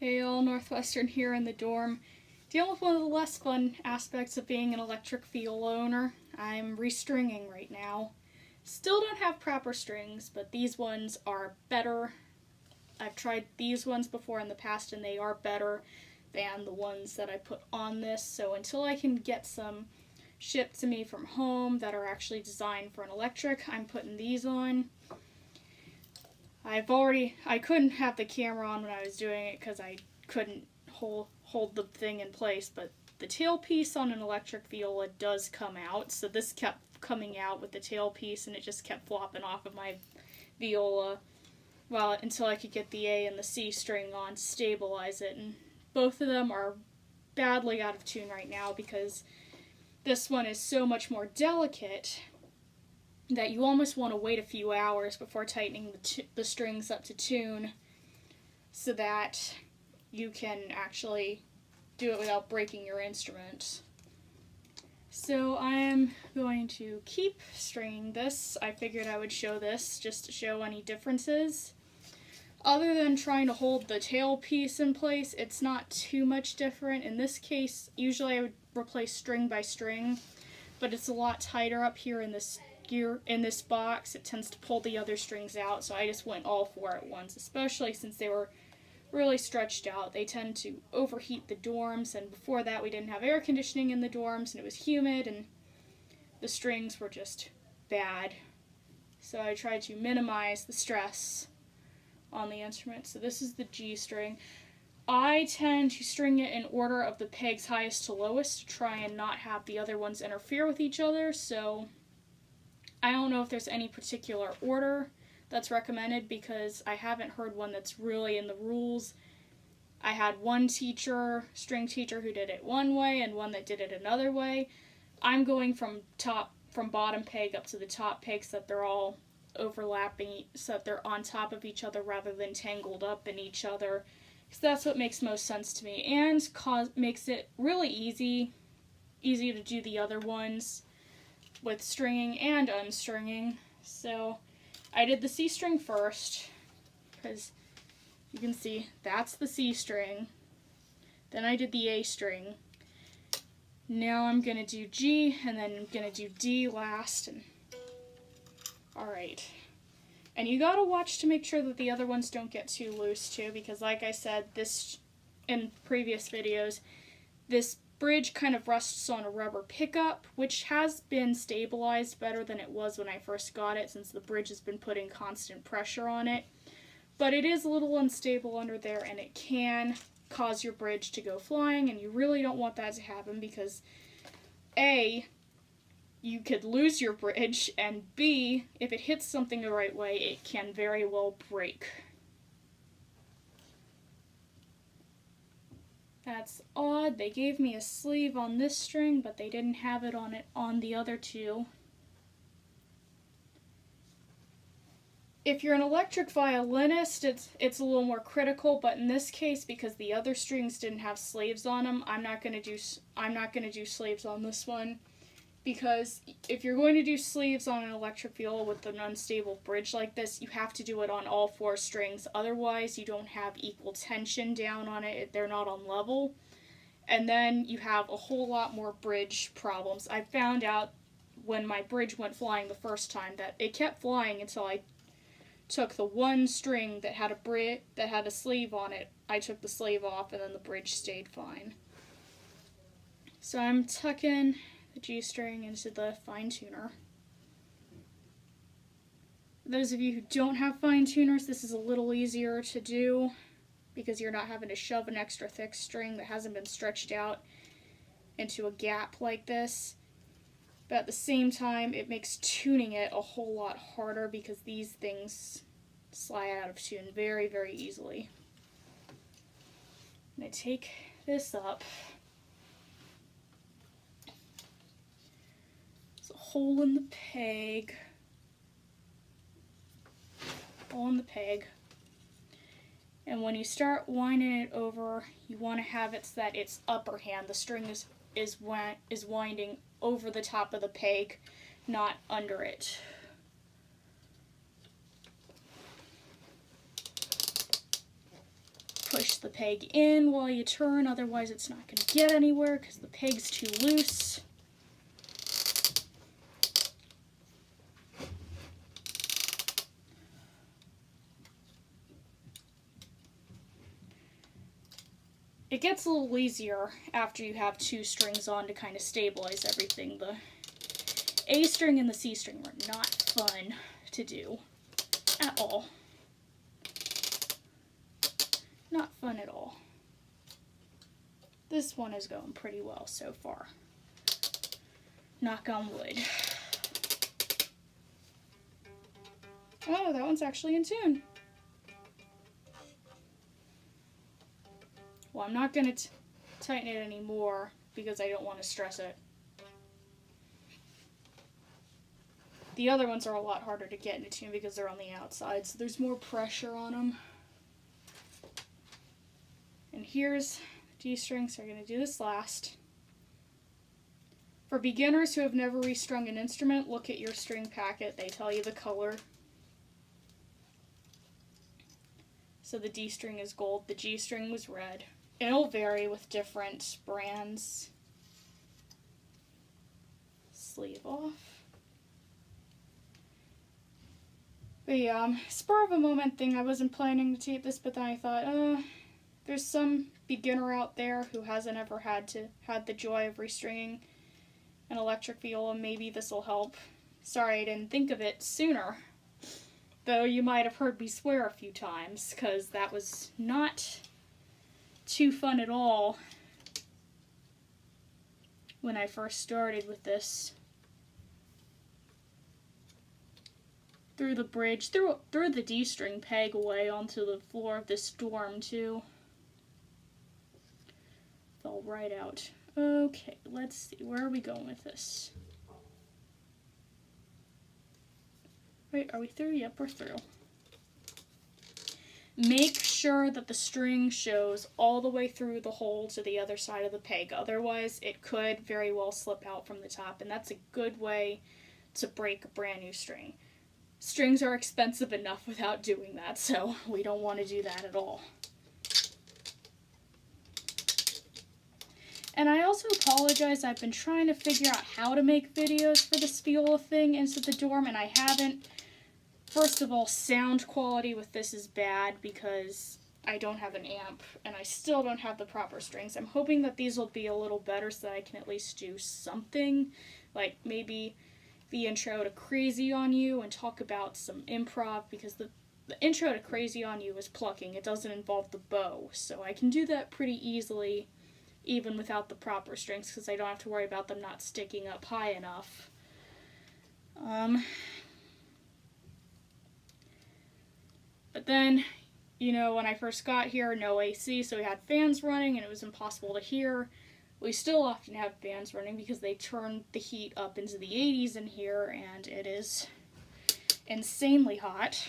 Hey all, Northwestern here in the dorm. Dealing with one of the less fun aspects of being an electric viola owner. I'm restringing right now. Still don't have proper strings, but these ones are better. I've tried these ones before in the past and they are better than the ones that I put on this. So until I can get some shipped to me from home that are actually designed for an electric, I'm putting these on. I couldn't have the camera on when I was doing it because I couldn't hold the thing in place, but the tailpiece on an electric viola does come out, so this kept coming out with the tailpiece and it just kept flopping off of my viola until I could get the A and the C string on to stabilize it, and both of them are badly out of tune right now because this one is so much more delicate that you almost want to wait a few hours before tightening the strings up to tune so that you can actually do it without breaking your instrument. So I'm going to keep stringing this. I figured I would show this just to show any differences. Other than trying to hold the tail piece in place, it's not too much different. In this case, usually I would replace string by string, but it's a lot tighter up here in this box. It tends to pull the other strings out, so I just went all four at once, especially since they were really stretched out. They tend to overheat the dorms, and before that we didn't have air conditioning in the dorms and it was humid and the strings were just bad. So I tried to minimize the stress on the instrument. So this is the G string. I tend to string it in order of the pegs highest to lowest to try and not have the other ones interfere with each other, so I don't know if there's any particular order that's recommended because I haven't heard one that's really in the rules. I had one string teacher who did it one way and one that did it another way. I'm going from bottom peg up to the top peg so that they're all overlapping, so that they're on top of each other rather than tangled up in each other, because that's what makes most sense to me and makes it really easy to do the other ones with stringing and unstringing. So I did the C string first because you can see that's the C string. Then I did the A string. Now I'm going to do G and then I'm going to do D last. Alright. And you gotta watch to make sure that the other ones don't get too loose too, because like I said in previous videos, this bridge kind of rests on a rubber pickup, which has been stabilized better than it was when I first got it, since the bridge has been putting constant pressure on it. But it is a little unstable under there, and it can cause your bridge to go flying, and you really don't want that to happen because A, you could lose your bridge, and B, if it hits something the right way, it can very well break. That's odd. They gave me a sleeve on this string, but they didn't have it on the other two. If you're an electric violinist, it's a little more critical, but in this case, because the other strings didn't have sleeves on them, I'm not going to do sleeves on this one, because if you're going to do sleeves on an electric viola with an unstable bridge like this, you have to do it on all four strings. Otherwise, you don't have equal tension down on it. They're not on level. And then you have a whole lot more bridge problems. I found out when my bridge went flying the first time that it kept flying until I took the one string that had a sleeve on it. I took the sleeve off and then the bridge stayed fine. So I'm tucking the G string into the fine tuner. Those of you who don't have fine tuners, this is a little easier to do because you're not having to shove an extra thick string that hasn't been stretched out into a gap like this. But at the same time, it makes tuning it a whole lot harder because these things slide out of tune very, very easily. And I take this up. Hole in the peg, and when you start winding it over, you want to have it so that it's upper hand. The string is winding over the top of the peg, not under it. push the peg in while you turn, otherwise it's not going to get anywhere because the peg's too loose. It gets a little easier after you have two strings on to kind of stabilize everything. The A string and the C string are not fun to do at all. Not fun at all. This one is going pretty well so far. Knock on wood. Oh, that one's actually in tune. Well, I'm not going to tighten it anymore because I don't want to stress it. The other ones are a lot harder to get into tune because they're on the outside, so there's more pressure on them. And here's D string, so we're going to do this last. For beginners who have never restrung an instrument, look at your string packet. They tell you the color. So the D string is gold, the G string was red. It'll vary with different brands. Sleeve off. But yeah, spur of a moment thing. I wasn't planning to tape this, but then I thought, there's some beginner out there who hasn't ever had the joy of restringing an electric viola. Maybe this will help. Sorry I didn't think of it sooner. Though you might have heard me swear a few times, because that was not too fun at all when I first started with this. Through the bridge, through the D string peg away onto the floor of this dorm too. Fell right out. Okay, let's see, where are we going with this? Wait, are we through? Yep, we're through. Make sure that the string shows all the way through the hole to the other side of the peg. Otherwise, it could very well slip out from the top, and that's a good way to break a brand new string. Strings are expensive enough without doing that, so we don't want to do that at all. And I also apologize, I've been trying to figure out how to make videos for this viola thing into the dorm, and I haven't. First of all, sound quality with this is bad because I don't have an amp, and I still don't have the proper strings. I'm hoping that these will be a little better so that I can at least do something, like maybe the intro to Crazy on You and talk about some improv, because the intro to Crazy on You is plucking. It doesn't involve the bow, so I can do that pretty easily even without the proper strings because I don't have to worry about them not sticking up high enough. But then, you know, when I first got here, no AC, so we had fans running and it was impossible to hear. We still often have fans running because they turn the heat up into the 80s in here, and it is insanely hot.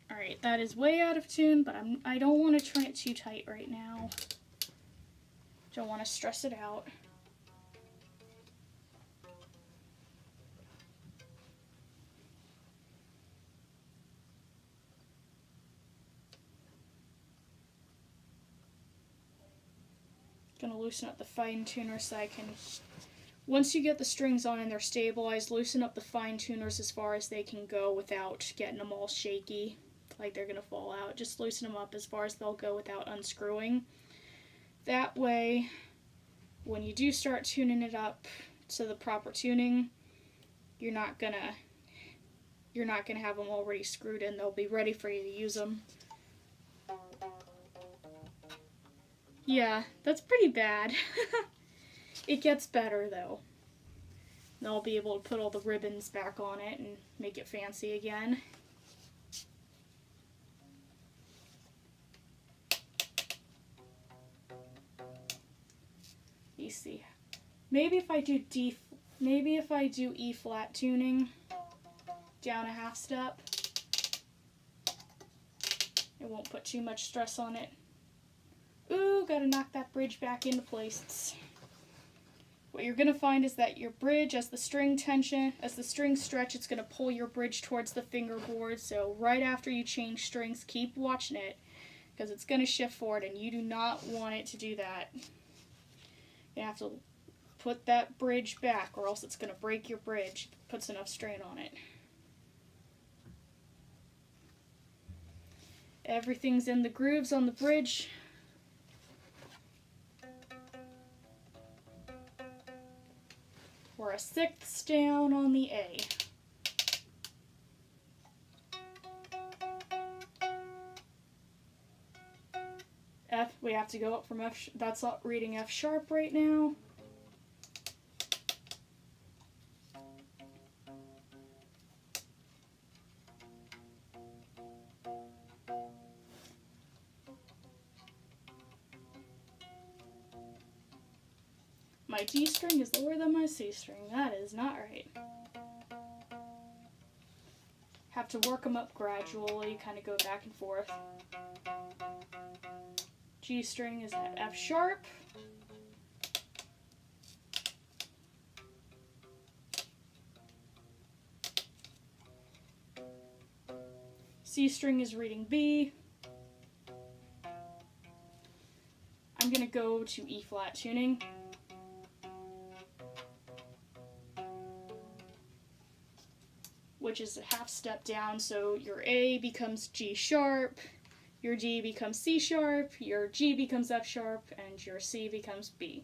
Alright, that is way out of tune, but I don't want to turn it too tight right now. Don't want to stress it out. Gonna loosen up the fine tuner so I can, once you get the strings on and they're stabilized, loosen up the fine tuners as far as they can go without getting them all shaky, like they're gonna fall out. Just loosen them up as far as they'll go without unscrewing. That way, when you do start tuning it up to the proper tuning, you're not gonna have them already screwed in. They'll be ready for you to use them. Yeah, that's pretty bad. It gets better though. Then I'll be able to put all the ribbons back on it and make it fancy again. You see. Maybe if I do E flat tuning down a half step, it won't put too much stress on it. Ooh, gotta knock that bridge back into place. It's what you're going to find is that your bridge, as the string stretch, it's going to pull your bridge towards the fingerboard. So right after you change strings, keep watching it, because it's going to shift forward, and you do not want it to do that. You have to put that bridge back, or else it's going to break your bridge if it puts enough strain on it. Everything's in the grooves on the bridge. We're a sixth down on the A. F, we have to go up from F, that's reading F sharp right now. My D string is lower than my C string. That is not right. Have to work them up gradually, kind of go back and forth. G string is at F sharp. C string is reading B. I'm going to go to E flat tuning. Which is a half step down, so your A becomes G sharp, your D becomes C sharp, your G becomes F sharp, and your C becomes B.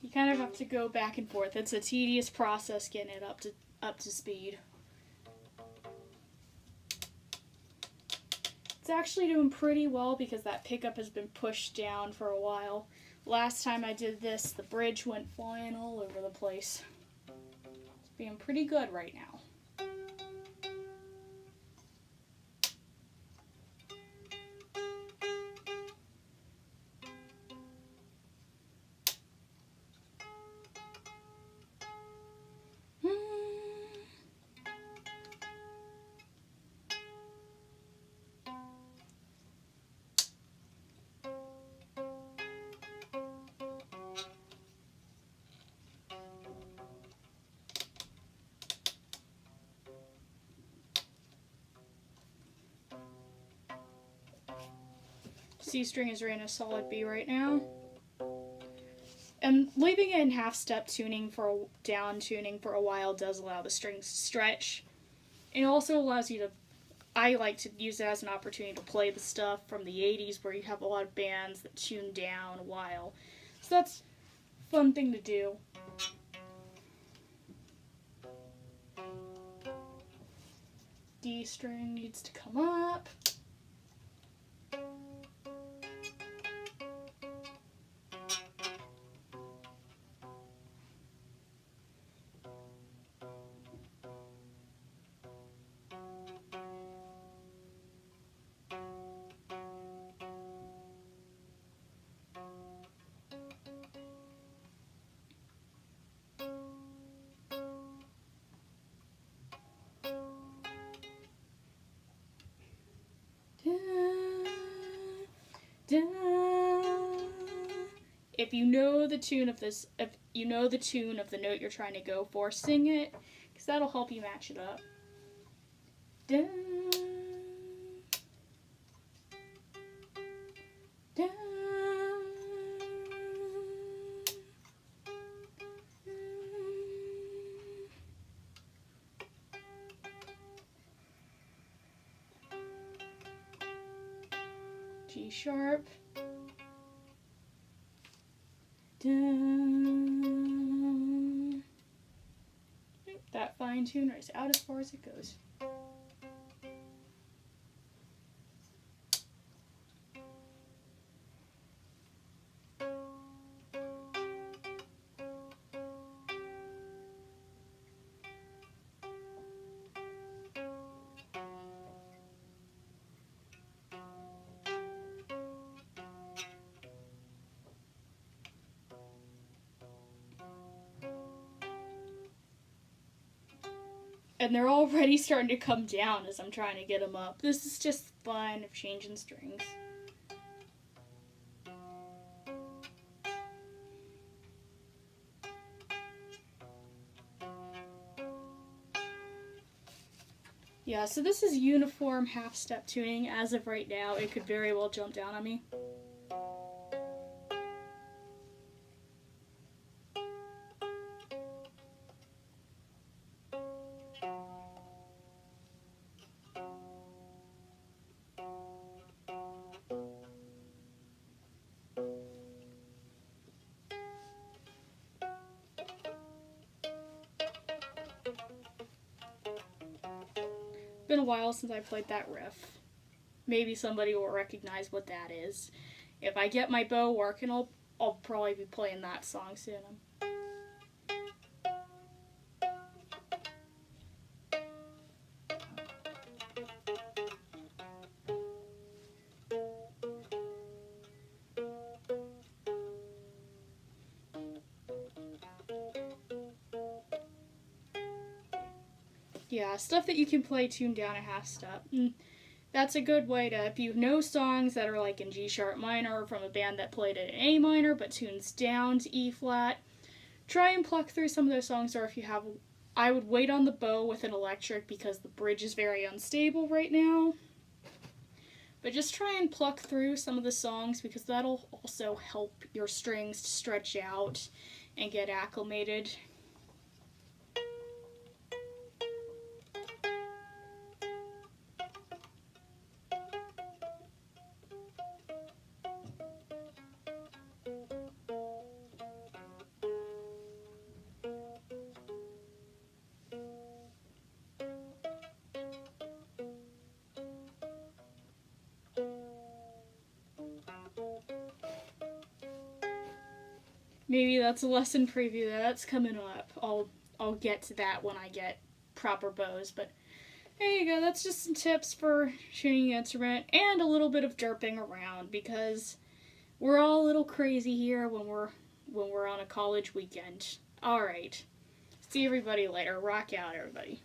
You kind of have to go back and forth. It's a tedious process getting it up to speed. It's actually doing pretty well because that pickup has been pushed down for a while. Last time I did this, the bridge went flying all over the place. It's being pretty good right now. C string is in a solid B right now. And leaving it in half step tuning for down tuning for a while does allow the strings to stretch. It also allows you to, I like to use it as an opportunity to play the stuff from the 80s where you have a lot of bands that tune down a while. So that's a fun thing to do. D string needs to come up. If you know the tune of this, if you know the tune of the note you're trying to go for, sing it, because that'll help you match it up. Da, da, G sharp. That fine tuner is out as far as it goes. And they're already starting to come down as I'm trying to get them up. This is just fun of changing strings. Yeah, so this is uniform half-step tuning. As of right now, it could very well jump down on me. Been a while since I played that riff. Maybe somebody will recognize what that is. If I get my bow working, I'll probably be playing that song soon. Yeah, stuff that you can play tuned down a half step. That's a good way to, if you know songs that are like in G sharp minor from a band that played it in A minor but tunes down to E flat, try and pluck through some of those songs. Or if you have, I would wait on the bow with an electric because the bridge is very unstable right now. But just try and pluck through some of the songs because that'll also help your strings to stretch out and get acclimated. Maybe that's a lesson preview. That's coming up. I'll get to that when I get proper bows. But there you go. That's just some tips for tuning an instrument and a little bit of derping around because we're all a little crazy here when we're on a college weekend. All right. See everybody later. Rock out, everybody.